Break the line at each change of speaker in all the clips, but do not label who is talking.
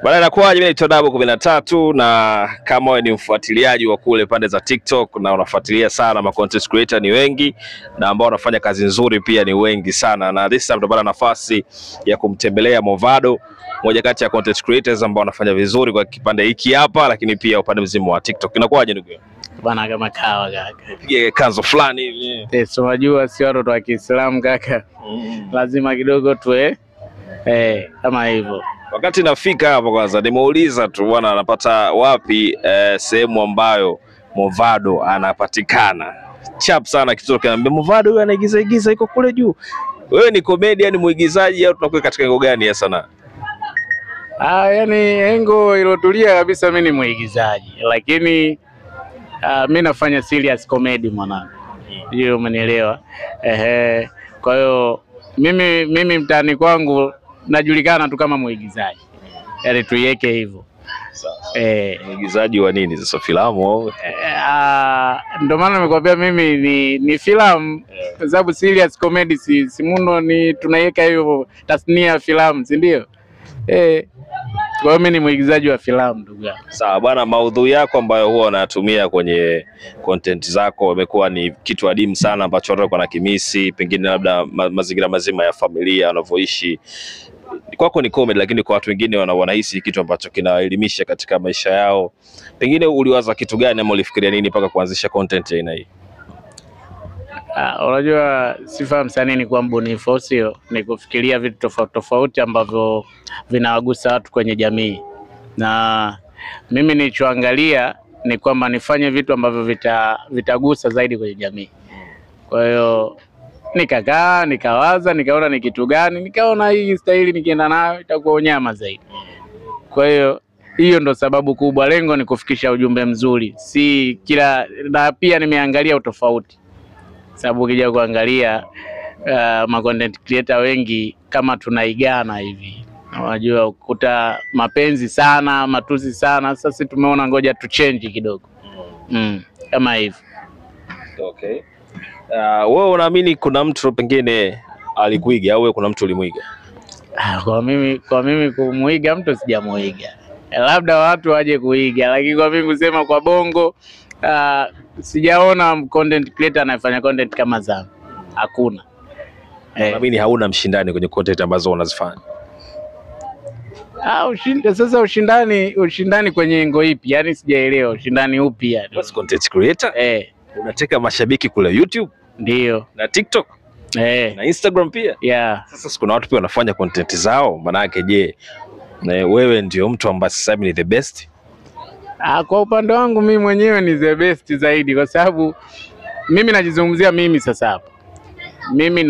Bwana inakuwaje, mimi ni Dabo 13 na kama wewe ni mfuatiliaji wa kule pande za TikTok na unafuatilia sana ma content creator ni wengi na ambao wanafanya kazi nzuri pia ni wengi sana, na this time tutapata nafasi ya kumtembelea Movado, moja kati ya content creators ambao wanafanya vizuri kwa kipande hiki hapa, lakini pia upande mzima wa TikTok. Inakuwaje ndugu yangu?
Bana kama kawa kaka.
Kanzo fulani hivi.
Unajua si watu wa Kiislamu kaka. Lazima kidogo tuwe kama hivyo.
Wakati nafika hapo kwanza nimeuliza tu bwana anapata wapi sehemu ambayo Movado anapatikana. Chap sana kitu kaniambia Movado huyu anaigiza iko kule juu. Wewe ni comedian, muigizaji au tunakuwa katika engo gani ya sanaa?
Yani engo ilotulia kabisa, mimi ni muigizaji lakini mimi nafanya serious comedy mwanangu. Hiyo umenielewa? Kwa hiyo mimi mtaani kwangu najulikana tu kama muigizaji. Yaani tuiweke hivyo.
Muigizaji wa nini sasa, filamu au?
Ndio maana nimekwambia mimi ni filamu kwa sababu serious comedy si mundo ni tunaiweka hiyo tasnia ya filamu, si ndio? Kwa hiyo mimi ni muigizaji wa filamu ndugu yangu.
Sawa bwana, maudhui yako ambayo huwa unatumia kwenye content zako imekuwa ni kitu adimu sana ambacho watu wako kimisi, pengine labda mazingira mazima ya familia wanavyoishi. Kwako ni comedy, lakini kwa watu wengine wanahisi kitu ambacho kinaelimisha katika maisha yao. Pengine uliwaza kitu gani ama ulifikiria nini mpaka kuanzisha content ya aina hii?
Unajua sifa msanii ni kwa mbunifu, sio ni kufikiria vitu tofauti ambavyo vinawagusa watu kwenye jamii. Na mimi nilichoangalia ni kwamba nifanye vitu ambavyo vitagusa zaidi kwenye jamii. Kwa hiyo nikakaa, nikawaza, nikaona ni kitu gani, nikaona hii staili nikienda nayo itakuwa unyama zaidi. Kwa hiyo ndo sababu kubwa, lengo ni kufikisha ujumbe mzuri. Si kila, na pia nimeangalia utofauti. Sababu ukija kuangalia ma content creator wengi kama tunaigana hivi. Unajua ukuta mapenzi sana, matusi sana. Sasa tumeona ngoja tu change kidogo. Kama hivi.
Okay. Wewe unaamini kuna mtu pengine alikuiga au wewe kuna mtu ulimuiga?
Kwa mimi kumuiga mtu sijamuiga. Labda watu waje kuiga, lakini kwa mimi kusema kwa bongo sijaona content creator anayefanya content kama zangu. Hakuna.
Naamini hauna mshindani kwenye content ambazo unazifanya.
Sasa ushindani kwenye engo ipi? Yaani sijaelewa ushindani upi yani.
Basi content creator? Unateka mashabiki kule YouTube?
Ndio.
Na TikTok? Na Instagram pia?
Yeah.
Sasa kuna watu pia wanafanya content zao, maana yake je, wewe ndio mtu ambaye sasa ni the best?
Kwa upande wangu mimi mwenyewe ni the best zaidi, kwa sababu mimi najizungumzia mimi sasa hapa. Mimi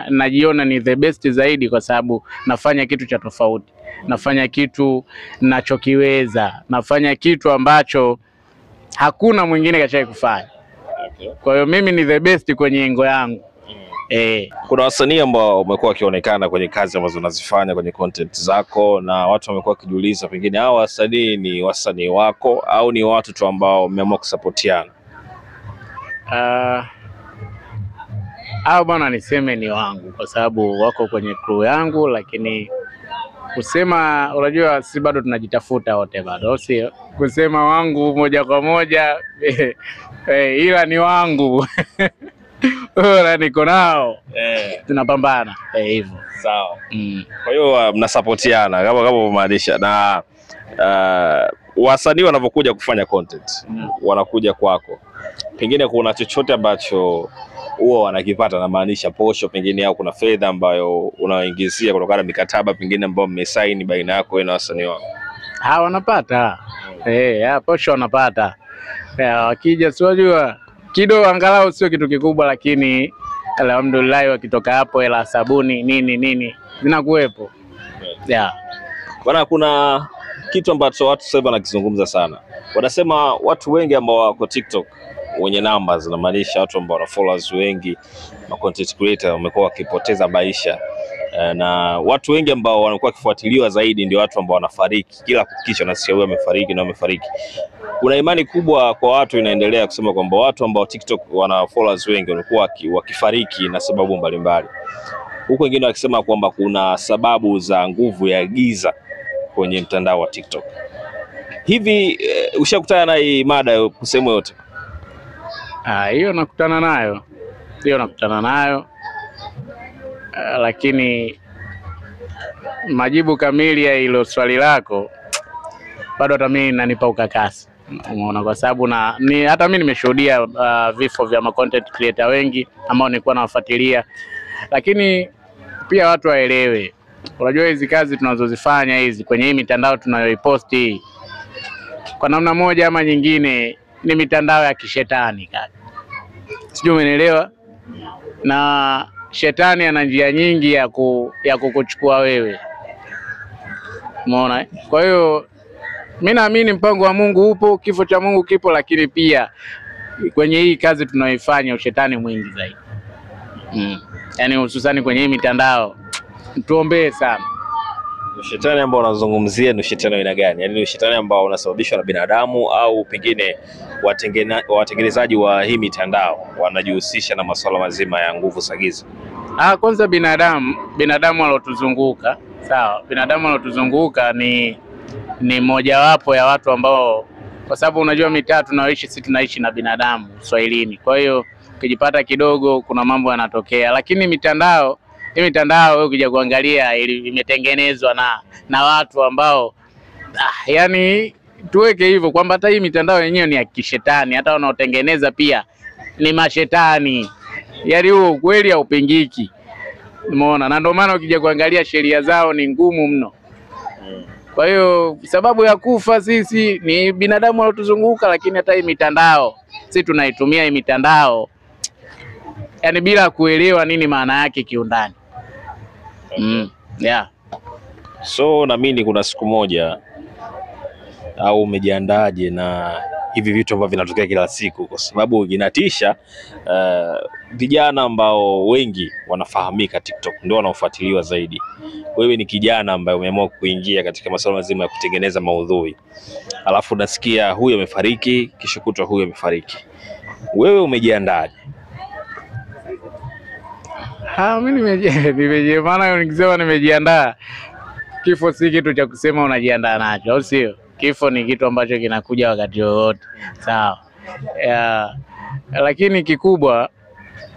najiona ni the best zaidi kwa sababu nafanya kitu cha tofauti. Nafanya kitu ninachokiweza. Nafanya kitu ambacho hakuna mwingine kashawahi kufanya. Kwa hiyo mimi ni the best kwenye engo yangu.
Kuna wasanii ambao wamekuwa wakionekana kwenye kazi ambazo unazifanya kwenye content zako, na watu wamekuwa wakijiuliza pengine hao wasanii ni wasanii wako au ni watu tu ambao wameamua kusapotiana?
Bwana niseme ni wangu kwa sababu wako kwenye crew yangu, lakini kusema unajua si bado tunajitafuta wote bado, sio kusema wangu moja kwa moja ila ni wangu. Ora niko nao. Tunapambana hivyo.
Sawa. Kwa hiyo mnasapotiana kama umaanisha. Na wasanii wanapokuja kufanya content wanakuja kwako, pengine kuna chochote ambacho huwa wanakipata, na maanisha posho pengine, au kuna fedha ambayo unaoingizia kutokana na mikataba pengine ambayo mmesaini baina yako wewe na wasanii wako?
Wanapata. Posho wanapata. Wakija siwajua kidogo, angalau sio kitu kikubwa, lakini alhamdulillah wakitoka hapo hela sabuni nini zinakuwepo.
Bwana, kuna kitu ambacho watu sasa wanakizungumza sana. Wanasema watu wengi ambao wako TikTok wenye numbers, na maanisha watu ambao wana followers wengi, ma content creator wamekuwa wakipoteza maisha. Na watu wengi ambao wanakuwa wakifuatiliwa zaidi ndio watu ambao wanafariki. Kila kukicha nasikia huyu amefariki. Kuna imani kubwa kwa watu inaendelea kusema kwamba watu ambao TikTok wana followers wengi wanakuwa wakifariki na sababu mbalimbali. Huko wengine wakisema kwamba kuna sababu za nguvu ya giza kwenye mtandao wa TikTok. Hivi ushakutana na hii mada kusema yote?
Hiyo nakutana nayo. Lakini majibu kamili ya hilo swali lako bado hata mimi nanipa ukakasi. Umeona, kwa sababu hata mimi nimeshuhudia vifo vya content creator wengi ambao nilikuwa nawafuatilia, lakini pia watu waelewe, unajua hizi kazi tunazozifanya hizi kwenye hii mitandao tunayoiposti, kwa namna moja ama nyingine ni mitandao ya kishetani kaka. Sijui umeelewa? Na shetani ana njia nyingi ya kukuchukua wewe. Umeona? Kwa hiyo mimi naamini mpango wa Mungu upo, kifo cha Mungu kipo, lakini pia kwenye hii kazi tunayoifanya ushetani mwingi zaidi. Yaani hususani kwenye hii mitandao. Tuombee sana.
Ushetani ambao unazungumzia ni ushetani aina gani? Yaani ni ushetani ambao unasababishwa na binadamu au pengine watengenezaji wa hii mitandao wanajihusisha na masuala mazima ya nguvu za giza?
Kwanza binadamu alotuzunguka, sawa? Binadamu alotuzunguka ni mojawapo ya watu ambao, kwa sababu unajua mitaa tunaoishi sisi tunaishi na binadamu Swahilini. Kwa hiyo ukijipata kidogo kuna mambo yanatokea, lakini hii mitandao wewe ukija kuangalia imetengenezwa na watu ambao yani tuweke hivyo kwamba hata hii mitandao yenyewe ni ya kishetani, hata wanaotengeneza pia ni mashetani. Yaani huo kweli haupingiki. Umeona? Na ndio maana ukija kuangalia sheria zao ni ngumu mno. Kwa hiyo sababu ya kufa sisi ni binadamu wanaotuzunguka, lakini hata hii mitandao sisi tunaitumia hii mitandao yani bila kuelewa nini maana yake kiundani. Yeah.
So naamini kuna siku moja au umejiandaje na hivi vitu ambavyo vinatokea kila siku, kwa sababu inatisha. Vijana ambao wengi wanafahamika TikTok ndio wanaofuatiliwa zaidi. Wewe ni kijana ambaye umeamua kuingia katika masuala mazima ya kutengeneza maudhui, alafu nasikia huyu amefariki, kesho kutwa huyu amefariki. Wewe umejiandaje?
Mimi maana nikisema nimejiandaa, kifo si kitu cha kusema unajiandaa nacho, au sio? Kifo ni kitu ambacho kinakuja wakati wowote, sawa? Lakini kikubwa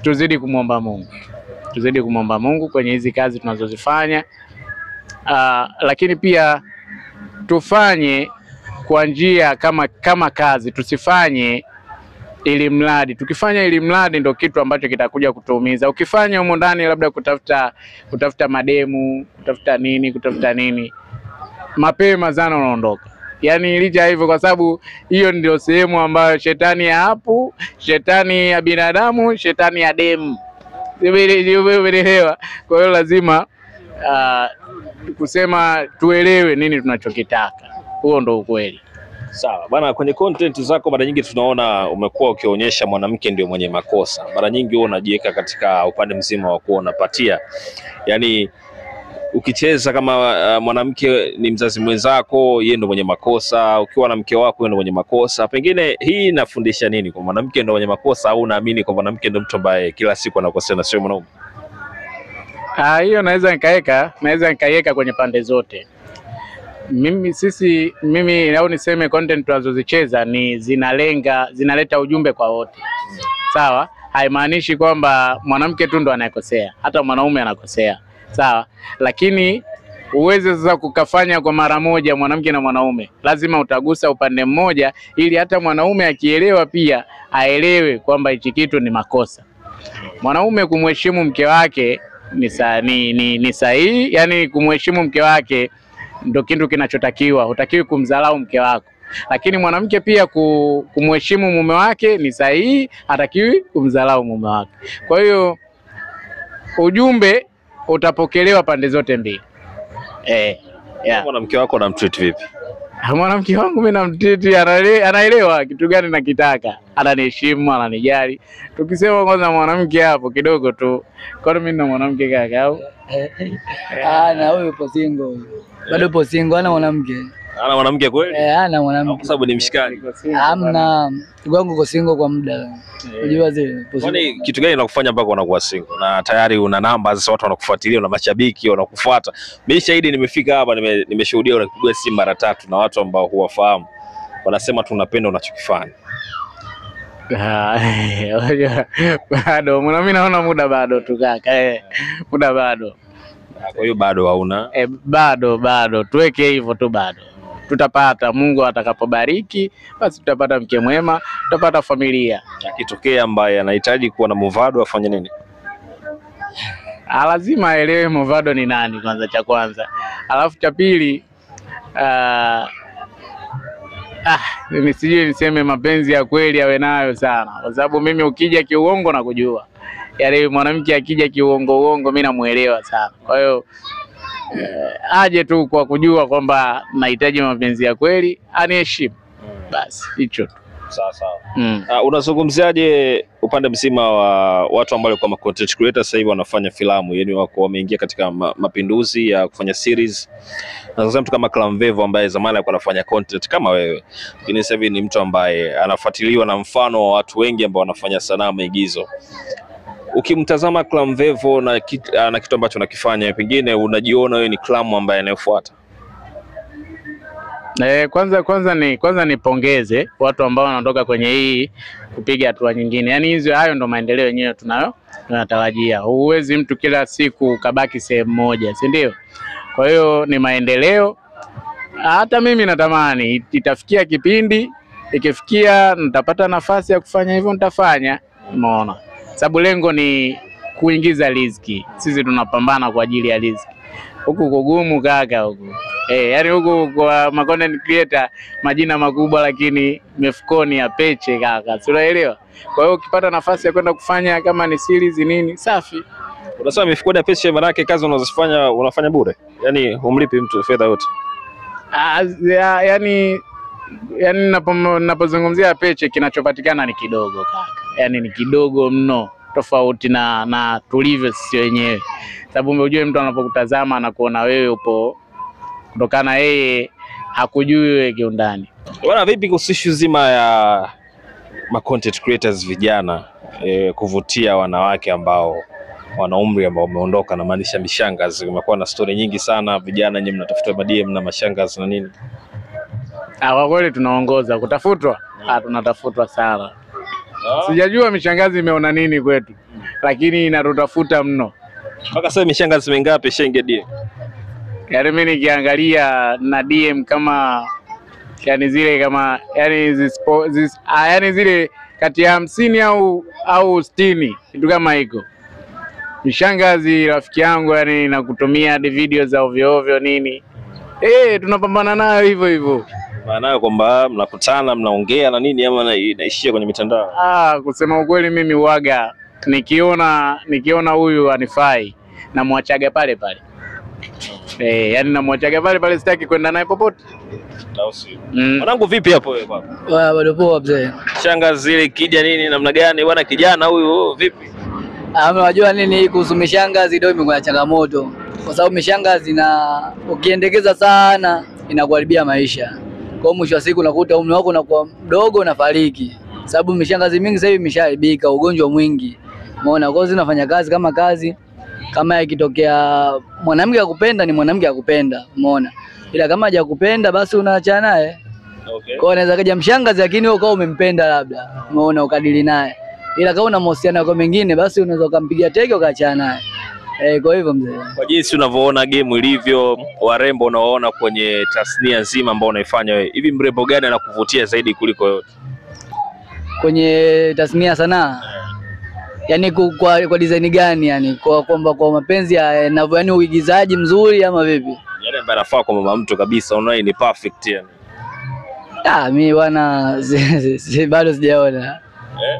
tuzidi kumwomba Mungu kwenye hizi kazi tunazozifanya. Lakini pia tufanye kwa njia kama kazi, tusifanye ili mradi. Tukifanya ili mradi ndio kitu ambacho kitakuja kutuumiza. Ukifanya humo ndani labda kutafuta mademu, kutafuta nini, mapema sana unaondoka. Yaani licha hivyo, kwa sababu hiyo ndio sehemu ambayo shetani ya hapo, shetani ya binadamu, shetani ya demu. Umeelewa? Kwa hiyo lazima kusema tuelewe nini tunachokitaka. Huo ndio ukweli.
Sawa bana, kwenye content zako mara nyingi tunaona umekuwa ukionyesha mwanamke ndio mwenye makosa. Mara nyingi wewe unajiweka katika upande mzima wa kuwa unapatia, yaani ukicheza kama mwanamke ni mzazi mwenzako, yeye ndio mwenye makosa. Ukiwa na mke wako, yeye ndio mwenye makosa. Pengine hii inafundisha nini? Kwa mwanamke ndio mwenye makosa, au unaamini kwa mwanamke ndio mtu ambaye kila siku anakosea na sio mwanaume?
Hiyo naweza nikaiweka kwenye pande zote. Mimi au niseme content tunazozicheza ni zinaleta ujumbe kwa wote. Sawa? Haimaanishi kwamba mwanamke tu ndo anayekosea, hata mwanaume anakosea. Sawa? Lakini uweze sasa kukafanya kwa mara moja mwanamke na mwanaume. Lazima utagusa upande mmoja ili hata mwanaume akielewa pia aelewe kwamba hichi kitu ni makosa. Mwanaume kumheshimu mke wake ni sahihi, yani kumheshimu mke wake ndio kitu kinachotakiwa. Hutakiwi kumdharau mke wako. Lakini mwanamke pia kumheshimu mume wake ni sahihi, hatakiwi kumdharau mume wake. Kwa hiyo ujumbe utapokelewa pande zote mbili.
Mwanamke wako unamtreat vipi?
Mwanamke wangu mimi namtreat, anaelewa kitu gani nakitaka, ananiheshimu, ananijali. Tukisema kwanza mwanamke hapo kidogo tu, kwa nini mimi na mwanamke kaka au?
Na wewe upo single. Bado upo single, ana mwanamke.
Ana mwanamke kweli?
Ana mwanamke.
Kwa sababu ni mshikaji.
Hamna, wangu uko single kwa muda. Unajua zile.
Kwani kitu gani kinakufanya mpaka unakuwa single? Na tayari una namba sasa, watu wanakufuatilia, una mashabiki wanakufuata. Mimi shahidi, nimefika hapa nimeshuhudia unapigwa simu mara 3 na watu ambao huwafahamu. Wanasema tunapenda unachokifanya.
Bado mimi naona muda bado tu kaka. Muda bado.
Kwa hiyo bado hauna?
Bado tuweke hivyo tu bado. Tutapata, Mungu atakapobariki basi tutapata mke mwema, tutapata familia.
Akitokea ambaye anahitaji kuwa na Muvado afanye nini?
Lazima aelewe Muvado ni nani kwanza, cha kwanza. Alafu cha pili mimi sijui niseme mapenzi ya kweli awe nayo sana, kwa sababu mimi ukija kiuongo na kujua. Yaani mwanamke akija kiuongo mimi namuelewa sana. Kwa hiyo aje tu kwa kujua kwamba nahitaji mapenzi ya kweli, aniheshimu. Basi hicho tu.
Sawa. Unazungumziaje upande mzima wa watu ambao walikuwa content creators sasa hivi wanafanya filamu, yani wako wameingia katika mapinduzi ya kufanya series? Nazungumzia mtu kama Clamvevo ambaye zamani alikuwa anafanya content kama wewe, lakini sasa hivi ni mtu ambaye anafuatiliwa na mfano wa watu wengi ambao wanafanya sanaa maigizo. Ukimtazama Clamvevo na kitu ambacho anakifanya, pengine unajiona wewe ni Clam ambaye anayefuata?
Kwanza nipongeze watu ambao wanatoka kwenye hii kupiga hatua nyingine. Yaani hayo ndo maendeleo yenyewe tunatarajia. Huwezi mtu kila siku kabaki sehemu moja, si ndio? Kwa hiyo ni maendeleo. Hata mimi natamani itafikia kipindi, ikifikia nitapata nafasi ya kufanya hivyo nitafanya. Umeona? Sababu lengo ni kuingiza riziki. Sisi tunapambana kwa ajili ya riziki. Huku kugumu kaka huku. Yaani huku kwa content creator majina makubwa lakini mifukoni ya peche kaka. Unaelewa? Kwa hiyo ukipata nafasi ya kwenda kufanya kama ni series nini, safi.
Unasema mifukoni ya peche, maana yake kazi unazofanya unafanya bure. Yaani humlipi mtu fedha yote.
Yaani ninapozungumzia peche kinachopatikana ni kidogo kaka. Yaani ni kidogo mno, tofauti na tulivyo sisi wenyewe. Sababu unajua mtu anapokutazama anakuona wewe upo kutokana yeye hakujui wewe kiundani.
Bwana, vipi kuhusu issue zima ya content creators vijana kuvutia wanawake ambao wana umri ambao umeondoka, na maanisha mishangazi? Kumekuwa na story nyingi sana, vijana nyinyi mnatafuta madm na mashangazi na nini?
Kwa kweli tunaongoza kutafutwa. Tunatafutwa sana. Sijajua mishangazi imeona nini kwetu, lakini inatutafuta mno.
Mpaka sasa mishangazi mingapi shenge DM?
Yaani mimi nikiangalia na DM kama yani zile kama yani zile kati ya 50 au 60, kitu kama hiko. Mishangazi rafiki yangu, yani nakutumia hadi video za ovyo ovyo nini. Tunapambana nayo hivyo hivyo.
Maana kwamba mnakutana mnaongea na nini, ama inaishia kwenye mitandao?
Kusema ukweli mimi huaga nikiona huyu anifai na muachaga pale pale. Yani na muachaga pale pale, sitaki kwenda naye popote.
Mwanangu vipi hapo wewe baba?
Bado poa mzee.
Shangazi ile kija nini namna gani bwana, kijana huyu vipi?
Unajua nini kuhusu mishangazi ndio imekuwa changamoto. Kwa sababu mishangazi na ukiendekeza sana inakuharibia maisha. Kwa mwisho wa siku unakuta umri wako unakuwa mdogo unafariki. Sababu mishangazi mingi sasa hivi imeshaharibika, ugonjwa mwingi. Umeona? Kwa hiyo zinafanya kazi kama ikitokea mwanamke akupenda ni mwanamke akupenda, umeona? Ila kama hajakupenda basi unaachana naye. Okay. Kwa hiyo anaweza kaja mshangazi lakini wewe umempenda labda, umeona, ukadili naye. Ila kama una mahusiano kwa mengine basi unaweza kumpigia teke ukaachana naye. Kwa hivyo mzee,
kwa jinsi unavyoona game ilivyo, warembo unaoona kwenye tasnia nzima ambao unaifanya wewe, hivi mrembo gani anakuvutia zaidi kuliko yote
kwenye tasnia sanaa? Yaani kwa design gani, yani kwamba kwa mapenzi yanavyo, yani uigizaji mzuri ama vipi?
Yale ambaye anafaa kwa mama mtu kabisa, unaona ni perfect yani.
Mimi bwana bado sijaona.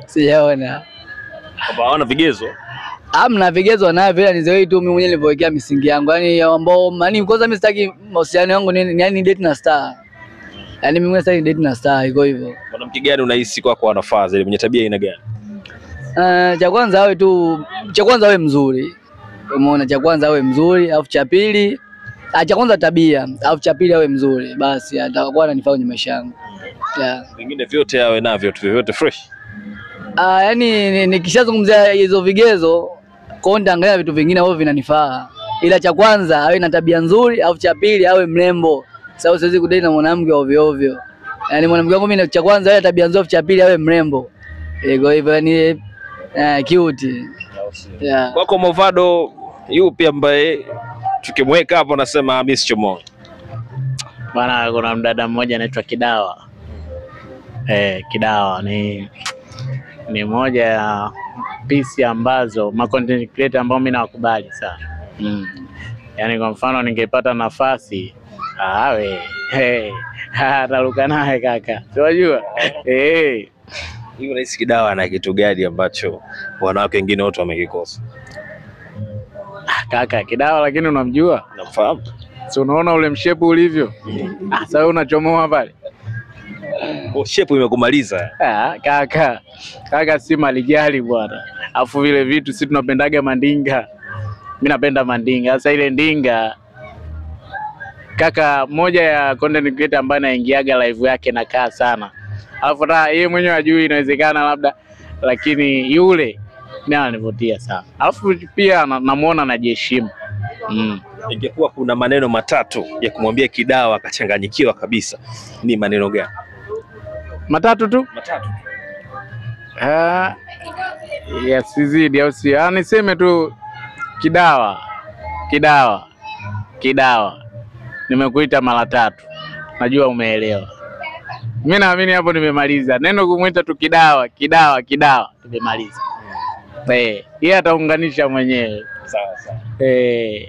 Sijaona.
Kama hawana vigezo?
Hamna vigezo nayo, vile ni zaidi tu mimi mwenyewe nilipowekea misingi yangu. Yaani ambao kwanza mimi sitaki mahusiano yangu yani date na star. Yaani mimi sitaki date na star, iko hivyo.
Mwanamke gani unahisi kwako anafaa zaidi, mwenye tabia aina gani?
Cha kwanza awe mzuri. Umeona, cha kwanza awe mzuri, alafu cha pili Cha kwanza tabia, alafu cha pili awe mzuri, basi atakuwa ananifaa kwenye maisha yangu.
Vingine vyote awe navyo tu, vyote fresh.
Yani nikishazungumzia hizo vigezo, kwa nitaangalia vitu vingine ambavyo vinanifaa. Ila cha kwanza awe na tabia nzuri, alafu cha pili awe mrembo. Sababu siwezi kudate na mwanamke ovyo ovyo. Yani mwanamke wangu mimi cha kwanza awe tabia nzuri, cha pili awe mrembo. Iko hivyo yani cute.
Kwako Movado yupi ambaye tukimweka hapo nasema mimi sichomoa?
Bana, kuna mdada mmoja anaitwa Kidawa. Kidawa ni moja ya piece ambazo content creator ambao mimi nawakubali sana. Yani kwa mfano ningepata nafasi ataruka naye kaka. Unajua?
Hiyo Rais Kidawa ana kitu gani ambacho wanawake wengine wote wamekikosa?
Kaka Kidawa lakini unamjua?
Nafahamu.
Si unaona ule mshepu ulivyo? Sasa unachomoa pale.
Shepu imekumaliza.
Kaka si malijali bwana. Afu vile vitu sisi tunapendaga mandinga. Mimi napenda mandinga. Sasa ile ndinga kaka, moja ya content creator ambaye anaingiaga live yake nakaa sana. Alafu hata yeye mwenyewe ajui inawezekana labda, lakini yule mimi ananivutia sana. Alafu pia namuona anajiheshimu.
Ingekuwa kuna maneno matatu ya kumwambia Kidawa akachanganyikiwa kabisa, ni maneno gani?
Matatu tu?
Matatu.
Sizidi au si? Niseme tu Kidawa. Nimekuita mara 3. Najua umeelewa. Mimi naamini hapo nimemaliza. Neno kumuita tu Kidawa, nimemaliza. Yeye ataunganisha mwenyewe.
Sawa.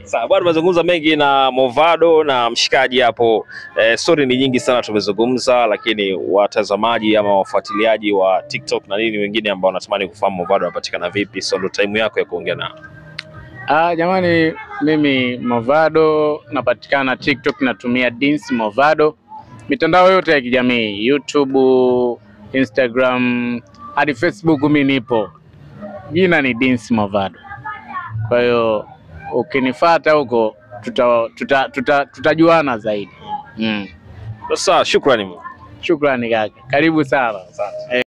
Sawa, bado tumezungumza mengi na Movado na mshikaji hapo. Story ni nyingi sana tumezungumza, lakini watazamaji ama wafuatiliaji wa TikTok na nini wengine ambao wanatamani kufahamu Movado anapatikana vipi, so ndo time yako ya kuongea nao.
Jamani, mimi Movado napatikana TikTok, natumia Dins Movado. Mitandao yote ya kijamii, YouTube, Instagram, hadi Facebook mimi nipo. Jina ni Dins Movado. Kwa hiyo ukinifuata huko tutajuana zaidi.
Sasa shukrani
kaka. Karibu sana.